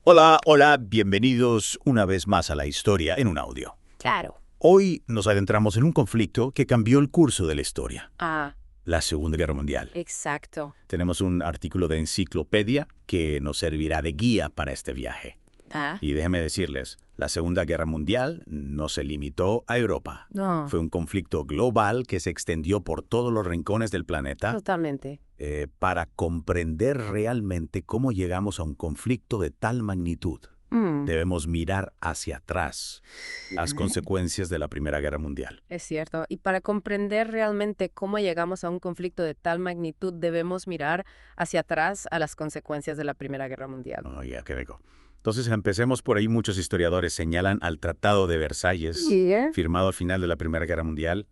Hola, hola, bienvenidos una vez más a la historia en un audio. Claro. Hoy nos adentramos en un conflicto que cambió el curso de la historia, Ah, la Segunda Guerra Mundial. exacto. Tenemos un artículo de enciclopedia que nos servirá de guía para este viaje. Ah, Y déjenme decirles, la Segunda Guerra Mundial no se limitó a Europa. no, Fue un conflicto global que se extendió por todos los rincones del planeta. totalmente. Para comprender realmente cómo llegamos a un conflicto de tal magnitud, Mm, debemos mirar hacia atrás, las consecuencias de la Primera Guerra Mundial. es cierto. Y para comprender realmente cómo llegamos a un conflicto de tal magnitud, debemos mirar hacia atrás a las consecuencias de la Primera Guerra Mundial. Oh, ya, qué rico. Entonces, empecemos por ahí. Muchos historiadores señalan al Tratado de Versalles, Sí, ¿eh? firmado al final de la Primera Guerra Mundial,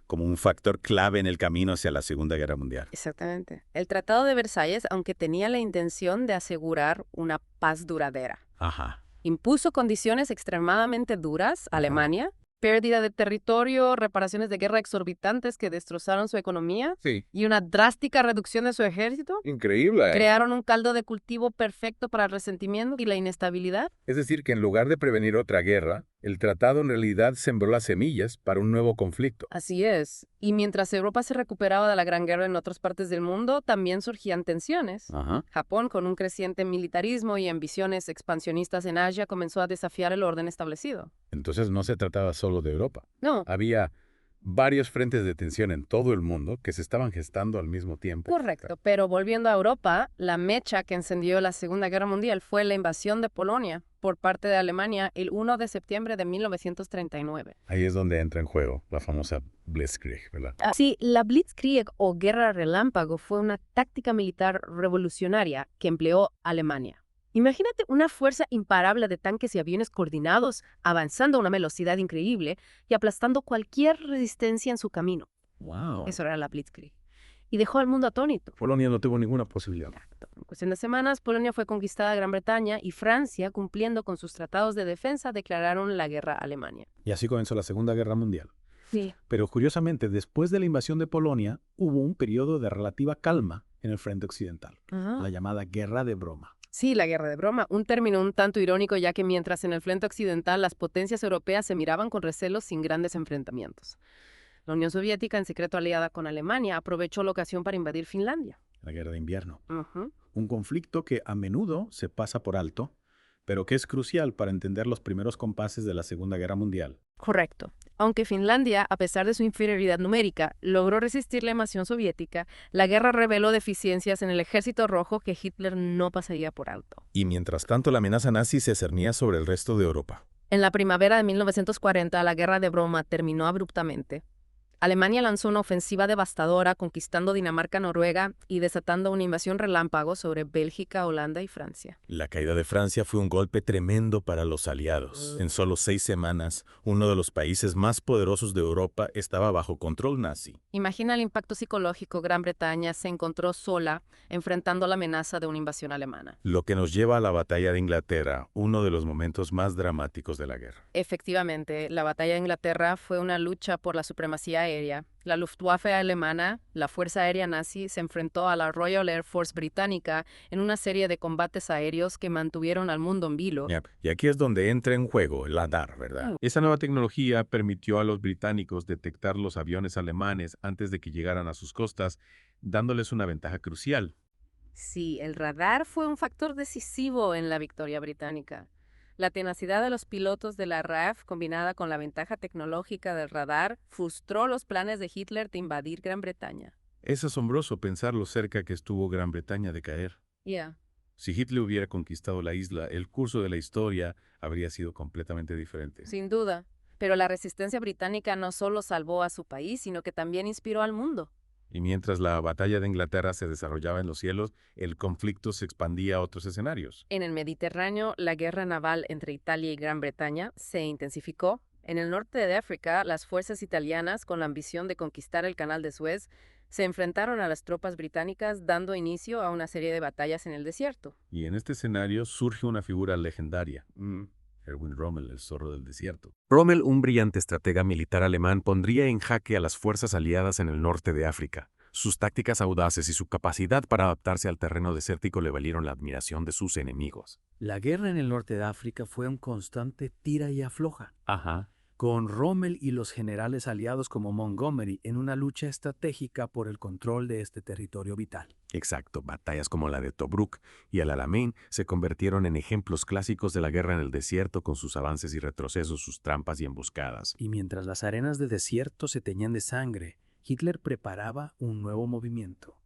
como un factor clave en el camino hacia la Segunda Guerra Mundial. Exactamente. El Tratado de Versalles, aunque tenía la intención de asegurar una paz duradera, Ajá. impuso condiciones extremadamente duras a Ajá. Alemania, pérdida de territorio, reparaciones de guerra exorbitantes que destrozaron su economía Sí, y una drástica reducción de su ejército. increíble. Crearon un caldo de cultivo perfecto para el resentimiento y la inestabilidad. Es decir, que en lugar de prevenir otra guerra, el tratado en realidad sembró las semillas para un nuevo conflicto. Así es. Y mientras Europa se recuperaba de la Gran Guerra en otras partes del mundo, también surgían tensiones. Ajá. Japón, con un creciente militarismo y ambiciones expansionistas en Asia, comenzó a desafiar el orden establecido. Entonces no se trataba solo de Europa. No, Había varios frentes de tensión en todo el mundo que se estaban gestando al mismo tiempo. correcto. Pero volviendo a Europa, la mecha que encendió la Segunda Guerra Mundial fue la invasión de Polonia por parte de Alemania el 1 de septiembre de 1939. Ahí es donde entra en juego la famosa Blitzkrieg, ¿verdad? Sí, la Blitzkrieg o Guerra Relámpago fue una táctica militar revolucionaria que empleó Alemania. Imagínate una fuerza imparable de tanques y aviones coordinados, avanzando a una velocidad increíble y aplastando cualquier resistencia en su camino. Wow. Eso era la Blitzkrieg. Y dejó al mundo atónito. Polonia no tuvo ninguna posibilidad. En cuestión de semanas, Polonia fue conquistada a Gran Bretaña y Francia, cumpliendo con sus tratados de defensa, declararon la guerra a Alemania. Y así comenzó la Segunda Guerra Mundial. Sí. Pero curiosamente, después de la invasión de Polonia, hubo un periodo de relativa calma en el frente occidental, la llamada Guerra de Broma. Sí, la guerra de broma, un término un tanto irónico ya que mientras en el frente occidental las potencias europeas se miraban con recelo sin grandes enfrentamientos. La Unión Soviética, en secreto aliada con Alemania, aprovechó la ocasión para invadir Finlandia. La Guerra de Invierno. Ujú. Un conflicto que a menudo se pasa por alto, pero que es crucial para entender los primeros compases de la Segunda Guerra Mundial. Correcto. Aunque Finlandia, a pesar de su inferioridad numérica, logró resistir la invasión soviética, la guerra reveló deficiencias en el Ejército Rojo que Hitler no pasaría por alto. Y mientras tanto la amenaza nazi se cernía sobre el resto de Europa. En la primavera de 1940, la guerra de broma terminó abruptamente. Alemania lanzó una ofensiva devastadora, conquistando Dinamarca, Noruega y desatando una invasión relámpago sobre Bélgica, Holanda y Francia. La caída de Francia fue un golpe tremendo para los aliados. En solo 6 semanas, uno de los países más poderosos de Europa estaba bajo control nazi. Imagina el impacto psicológico. Gran Bretaña se encontró sola, enfrentando la amenaza de una invasión alemana. Lo que nos lleva a la batalla de Inglaterra, uno de los momentos más dramáticos de la guerra. Efectivamente, la batalla de Inglaterra fue una lucha por la supremacía aérea. La Luftwaffe alemana, la Fuerza Aérea Nazi, se enfrentó a la Royal Air Force británica en una serie de combates aéreos que mantuvieron al mundo en vilo. Y aquí es donde entra en juego el radar, ¿verdad? Esa nueva tecnología permitió a los británicos detectar los aviones alemanes antes de que llegaran a sus costas, dándoles una ventaja crucial. Sí, el radar fue un factor decisivo en la victoria británica. La tenacidad de los pilotos de la RAF, combinada con la ventaja tecnológica del radar, frustró los planes de Hitler de invadir Gran Bretaña. Es asombroso pensar lo cerca que estuvo Gran Bretaña de caer. Ya. Si Hitler hubiera conquistado la isla, el curso de la historia habría sido completamente diferente. Sin duda. Pero la resistencia británica no solo salvó a su país, sino que también inspiró al mundo. Y mientras la batalla de Inglaterra se desarrollaba en los cielos, el conflicto se expandía a otros escenarios. En el Mediterráneo, la guerra naval entre Italia y Gran Bretaña se intensificó. En el norte de África, las fuerzas italianas, con la ambición de conquistar el Canal de Suez, se enfrentaron a las tropas británicas, dando inicio a una serie de batallas en el desierto. Y en este escenario surge una figura legendaria. Erwin Rommel, el zorro del desierto. Rommel, un brillante estratega militar alemán, pondría en jaque a las fuerzas aliadas en el norte de África. Sus tácticas audaces y su capacidad para adaptarse al terreno desértico le valieron la admiración de sus enemigos. La guerra en el norte de África fue un constante tira y afloja, Ajá. con Rommel y los generales aliados como Montgomery en una lucha estratégica por el control de este territorio vital. Exacto, batallas como la de Tobruk y el Alamein se convirtieron en ejemplos clásicos de la guerra en el desierto con sus avances y retrocesos, sus trampas y emboscadas. Y mientras las arenas de desierto se teñían de sangre, Hitler preparaba un nuevo movimiento,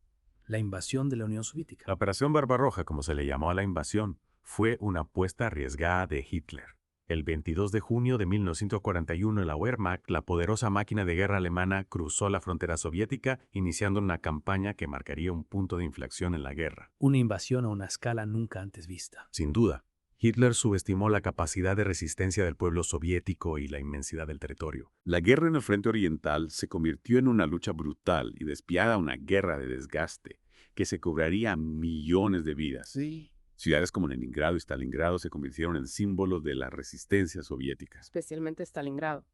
la invasión de la Unión Soviética. La Operación Barbarroja, como se le llamó a la invasión, fue una apuesta arriesgada de Hitler. El 22 de junio de 1941, la Wehrmacht, la poderosa máquina de guerra alemana, cruzó la frontera soviética, iniciando una campaña que marcaría un punto de inflexión en la guerra. Una invasión a una escala nunca antes vista. Sin duda, Hitler subestimó la capacidad de resistencia del pueblo soviético y la inmensidad del territorio. La guerra en el frente oriental se convirtió en una lucha brutal y despiadada, una guerra de desgaste que se cobraría millones de vidas. Sí. Ciudades como Leningrado y Stalingrado se convirtieron en símbolos de la resistencia soviética. Especialmente Stalingrado.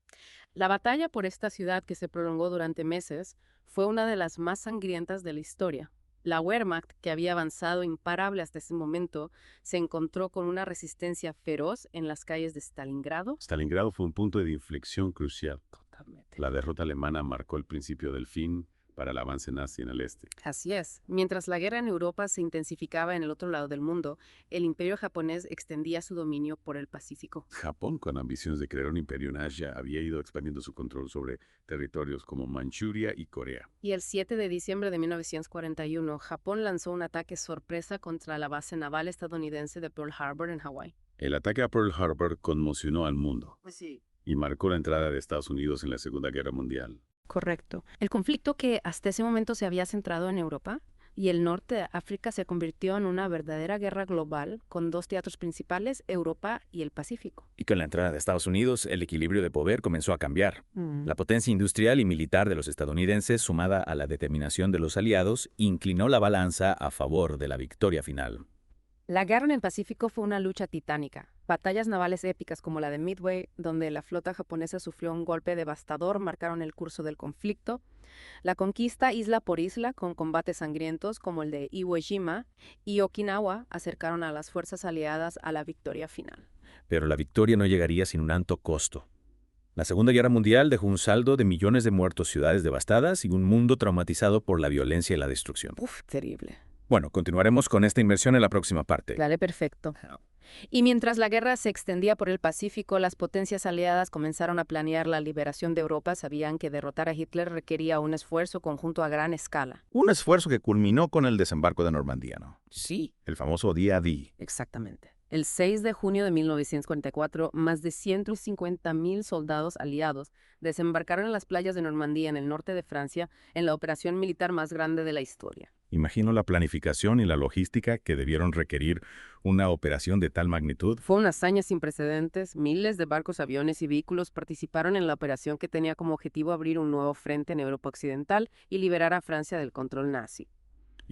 La batalla por esta ciudad, que se prolongó durante meses, fue una de las más sangrientas de la historia. La Wehrmacht, que había avanzado imparable hasta ese momento, se encontró con una resistencia feroz en las calles de Stalingrado. Stalingrado fue un punto de inflexión crucial. Totalmente. La derrota alemana marcó el principio del fin para el avance nazi en el este. Así es. Mientras la guerra en Europa se intensificaba en el otro lado del mundo, el imperio japonés extendía su dominio por el Pacífico. Japón, con ambiciones de crear un imperio en Asia, había ido expandiendo su control sobre territorios como Manchuria y Corea. Y el 7 de diciembre de 1941, Japón lanzó un ataque sorpresa contra la base naval estadounidense de Pearl Harbor en Hawái. El ataque a Pearl Harbor conmocionó al mundo Sí. y marcó la entrada de Estados Unidos en la Segunda Guerra Mundial. Correcto. El conflicto, que hasta ese momento se había centrado en Europa y el norte de África, se convirtió en una verdadera guerra global con dos teatros principales, Europa y el Pacífico. Y con la entrada de Estados Unidos, el equilibrio de poder comenzó a cambiar. La potencia industrial y militar de los estadounidenses, sumada a la determinación de los aliados, inclinó la balanza a favor de la victoria final. La guerra en el Pacífico fue una lucha titánica. Batallas navales épicas como la de Midway, donde la flota japonesa sufrió un golpe devastador, marcaron el curso del conflicto. La conquista isla por isla, con combates sangrientos como el de Iwo Jima y Okinawa, acercaron a las fuerzas aliadas a la victoria final. Pero la victoria no llegaría sin un alto costo. La Segunda Guerra Mundial dejó un saldo de millones de muertos, ciudades devastadas y un mundo traumatizado por la violencia y la destrucción. Terrible. Bueno, continuaremos con esta inmersión en la próxima parte. Dale, perfecto. Y mientras la guerra se extendía por el Pacífico, las potencias aliadas comenzaron a planear la liberación de Europa. Sabían que derrotar a Hitler requería un esfuerzo conjunto a gran escala. Un esfuerzo que culminó con el desembarco de Normandía, ¿no? Sí, El famoso día D. exactamente. El 6 de junio de 1944, más de 150.000 soldados aliados desembarcaron en las playas de Normandía, en el norte de Francia, en la operación militar más grande de la historia. Imagino la planificación y la logística que debieron requerir una operación de tal magnitud. Fue una hazaña sin precedentes. Miles de barcos, aviones y vehículos participaron en la operación, que tenía como objetivo abrir un nuevo frente en Europa Occidental y liberar a Francia del control nazi.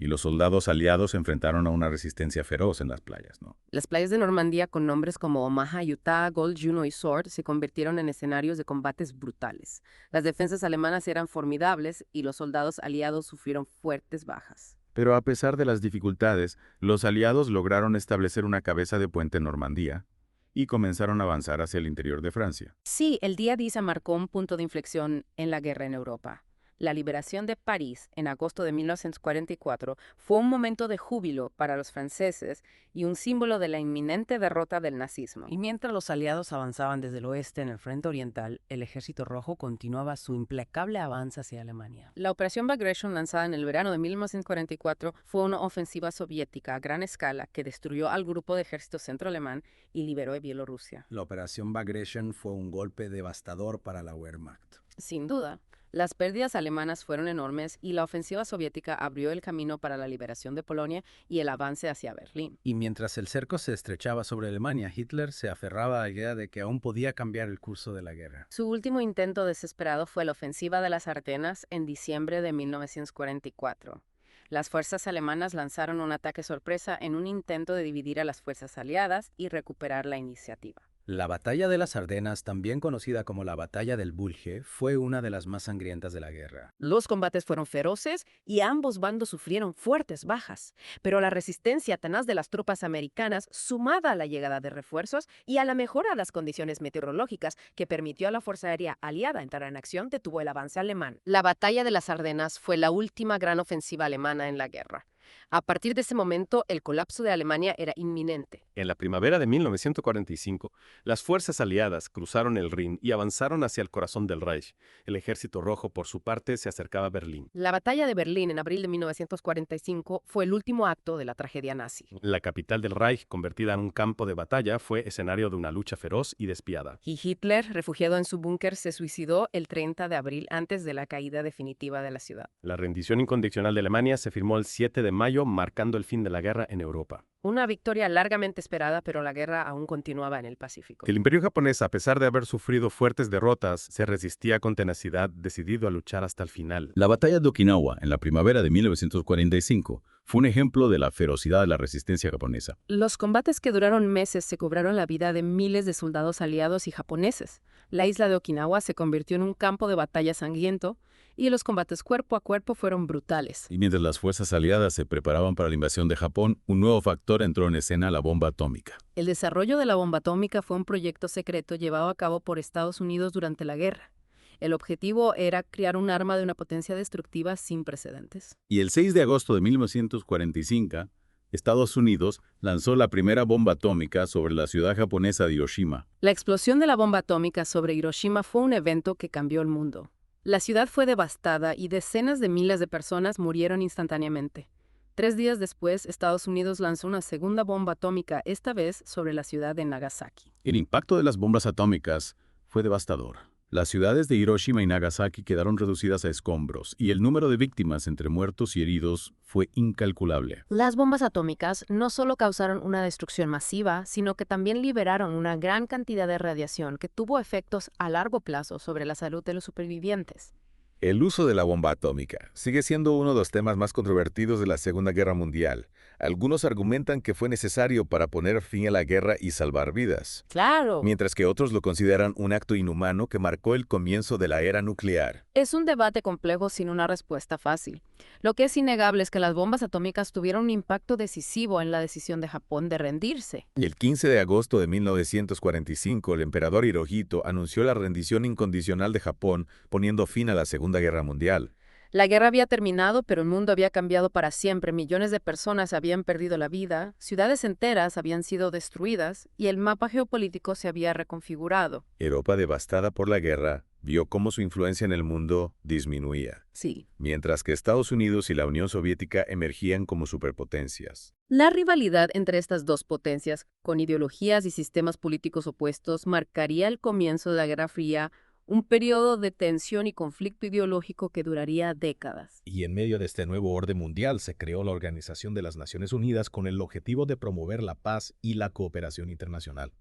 Y los soldados aliados se enfrentaron a una resistencia feroz en las playas, ¿no? Las playas de Normandía, con nombres como Omaha, Utah, Gold, Juno y Sword, se convirtieron en escenarios de combates brutales. Las defensas alemanas eran formidables y los soldados aliados sufrieron fuertes bajas. Pero a pesar de las dificultades, los aliados lograron establecer una cabeza de puente en Normandía y comenzaron a avanzar hacia el interior de Francia. Sí, el día D marcó un punto de inflexión en la guerra en Europa. La liberación de París en agosto de 1944 fue un momento de júbilo para los franceses y un símbolo de la inminente derrota del nazismo. Y mientras los aliados avanzaban desde el oeste en el frente oriental, el Ejército Rojo continuaba su implacable avance hacia Alemania. La Operación Bagration, lanzada en el verano de 1944, fue una ofensiva soviética a gran escala que destruyó al grupo de ejército centroalemán y liberó a Bielorrusia. La Operación Bagration fue un golpe devastador para la Wehrmacht. Sin duda. Las pérdidas alemanas fueron enormes y la ofensiva soviética abrió el camino para la liberación de Polonia y el avance hacia Berlín. Y mientras el cerco se estrechaba sobre Alemania, Hitler se aferraba a la idea de que aún podía cambiar el curso de la guerra. Su último intento desesperado fue la ofensiva de las Ardenas en diciembre de 1944. Las fuerzas alemanas lanzaron un ataque sorpresa en un intento de dividir a las fuerzas aliadas y recuperar la iniciativa. La batalla de las Ardenas, también conocida como la batalla del Bulge, fue una de las más sangrientas de la guerra. Los combates fueron feroces y ambos bandos sufrieron fuertes bajas, pero la resistencia tenaz de las tropas americanas, sumada a la llegada de refuerzos y a la mejora de las condiciones meteorológicas que permitió a la Fuerza Aérea Aliada entrar en acción, detuvo el avance alemán. La batalla de las Ardenas fue la última gran ofensiva alemana en la guerra. A partir de ese momento, el colapso de Alemania era inminente. En la primavera de 1945, las fuerzas aliadas cruzaron el Rin y avanzaron hacia el corazón del Reich. El Ejército Rojo, por su parte, se acercaba a Berlín. La batalla de Berlín en abril de 1945 fue el último acto de la tragedia nazi. La capital del Reich, convertida en un campo de batalla, fue escenario de una lucha feroz y despiadada. Y Hitler, refugiado en su búnker, se suicidó el 30 de abril antes de la caída definitiva de la ciudad. La rendición incondicional de Alemania se firmó el 7 de mayo, marcando el fin de la guerra en Europa. Una victoria largamente esperada, pero la guerra aún continuaba en el Pacífico. El Imperio japonés, a pesar de haber sufrido fuertes derrotas, se resistía con tenacidad, decidido a luchar hasta el final. La batalla de Okinawa, en la primavera de 1945, fue un ejemplo de la ferocidad de la resistencia japonesa. Los combates que duraron meses se cobraron la vida de miles de soldados aliados y japoneses. La isla de Okinawa se convirtió en un campo de batalla sangriento y los combates cuerpo a cuerpo fueron brutales. Y mientras las fuerzas aliadas se preparaban para la invasión de Japón, un nuevo factor entró en escena: la bomba atómica. El desarrollo de la bomba atómica fue un proyecto secreto llevado a cabo por Estados Unidos durante la guerra. El objetivo era crear un arma de una potencia destructiva sin precedentes. Y el 6 de agosto de 1945, Estados Unidos lanzó la primera bomba atómica sobre la ciudad japonesa de Hiroshima. La explosión de la bomba atómica sobre Hiroshima fue un evento que cambió el mundo. La ciudad fue devastada y decenas de miles de personas murieron instantáneamente. 3 días después, Estados Unidos lanzó una segunda bomba atómica, esta vez sobre la ciudad de Nagasaki. El impacto de las bombas atómicas fue devastador. Las ciudades de Hiroshima y Nagasaki quedaron reducidas a escombros, y el número de víctimas entre muertos y heridos fue incalculable. Las bombas atómicas no solo causaron una destrucción masiva, sino que también liberaron una gran cantidad de radiación que tuvo efectos a largo plazo sobre la salud de los supervivientes. El uso de la bomba atómica sigue siendo uno de los temas más controvertidos de la Segunda Guerra Mundial. Algunos argumentan que fue necesario para poner fin a la guerra y salvar vidas, ¡Claro! mientras que otros lo consideran un acto inhumano que marcó el comienzo de la era nuclear. Es un debate complejo sin una respuesta fácil. Lo que es innegable es que las bombas atómicas tuvieron un impacto decisivo en la decisión de Japón de rendirse. El 15 de agosto de 1945, el emperador Hirohito anunció la rendición incondicional de Japón, poniendo fin a la Segunda Guerra Mundial. La guerra había terminado, pero el mundo había cambiado para siempre. Millones de personas habían perdido la vida, ciudades enteras habían sido destruidas y el mapa geopolítico se había reconfigurado. Europa, devastada por la guerra, vio cómo su influencia en el mundo disminuía, Sí. mientras que Estados Unidos y la Unión Soviética emergían como superpotencias. La rivalidad entre estas dos potencias, con ideologías y sistemas políticos opuestos, marcaría el comienzo de la Guerra Fría, un periodo de tensión y conflicto ideológico que duraría décadas. Y en medio de este nuevo orden mundial se creó la Organización de las Naciones Unidas con el objetivo de promover la paz y la cooperación internacional.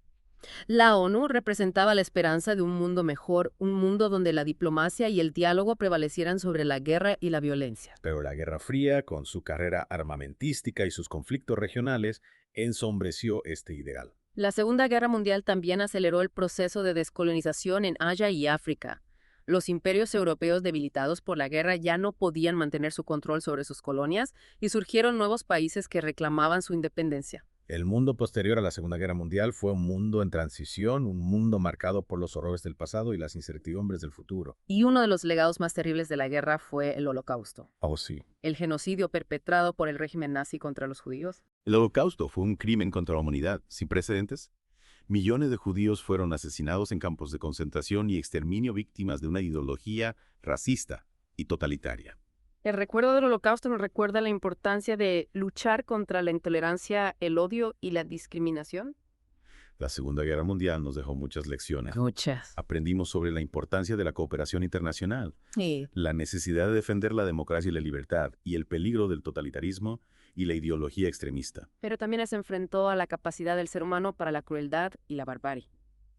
La ONU representaba la esperanza de un mundo mejor, un mundo donde la diplomacia y el diálogo prevalecieran sobre la guerra y la violencia. Pero la Guerra Fría, con su carrera armamentística y sus conflictos regionales, ensombreció este ideal. La Segunda Guerra Mundial también aceleró el proceso de descolonización en Asia y África. Los imperios europeos debilitados por la guerra ya no podían mantener su control sobre sus colonias y surgieron nuevos países que reclamaban su independencia. El mundo posterior a la Segunda Guerra Mundial fue un mundo en transición, un mundo marcado por los horrores del pasado y las incertidumbres del futuro. Y uno de los legados más terribles de la guerra fue el Holocausto, Oh, sí. el genocidio perpetrado por el régimen nazi contra los judíos. El Holocausto fue un crimen contra la humanidad sin precedentes. Millones de judíos fueron asesinados en campos de concentración y exterminio, víctimas de una ideología racista y totalitaria. El recuerdo del Holocausto nos recuerda la importancia de luchar contra la intolerancia, el odio y la discriminación. La Segunda Guerra Mundial nos dejó muchas lecciones. Muchas. Aprendimos sobre la importancia de la cooperación internacional, la necesidad de defender la democracia y la libertad, y el peligro del totalitarismo y la ideología extremista. Pero también se enfrentó a la capacidad del ser humano para la crueldad y la barbarie.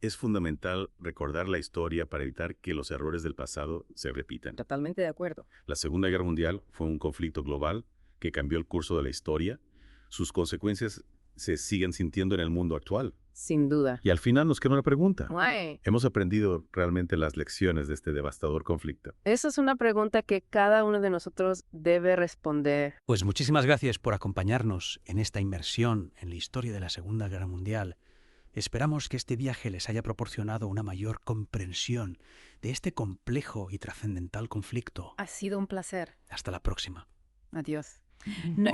Es fundamental recordar la historia para evitar que los errores del pasado se repitan. Totalmente de acuerdo. La Segunda Guerra Mundial fue un conflicto global que cambió el curso de la historia. Sus consecuencias se siguen sintiendo en el mundo actual. Sin duda. Y al final nos queda una pregunta. Guay. ¿Hemos aprendido realmente las lecciones de este devastador conflicto? Esa es una pregunta que cada uno de nosotros debe responder. Pues muchísimas gracias por acompañarnos en esta inmersión en la historia de la Segunda Guerra Mundial. Esperamos que este viaje les haya proporcionado una mayor comprensión de este complejo y trascendental conflicto. Ha sido un placer. Hasta la próxima. Adiós.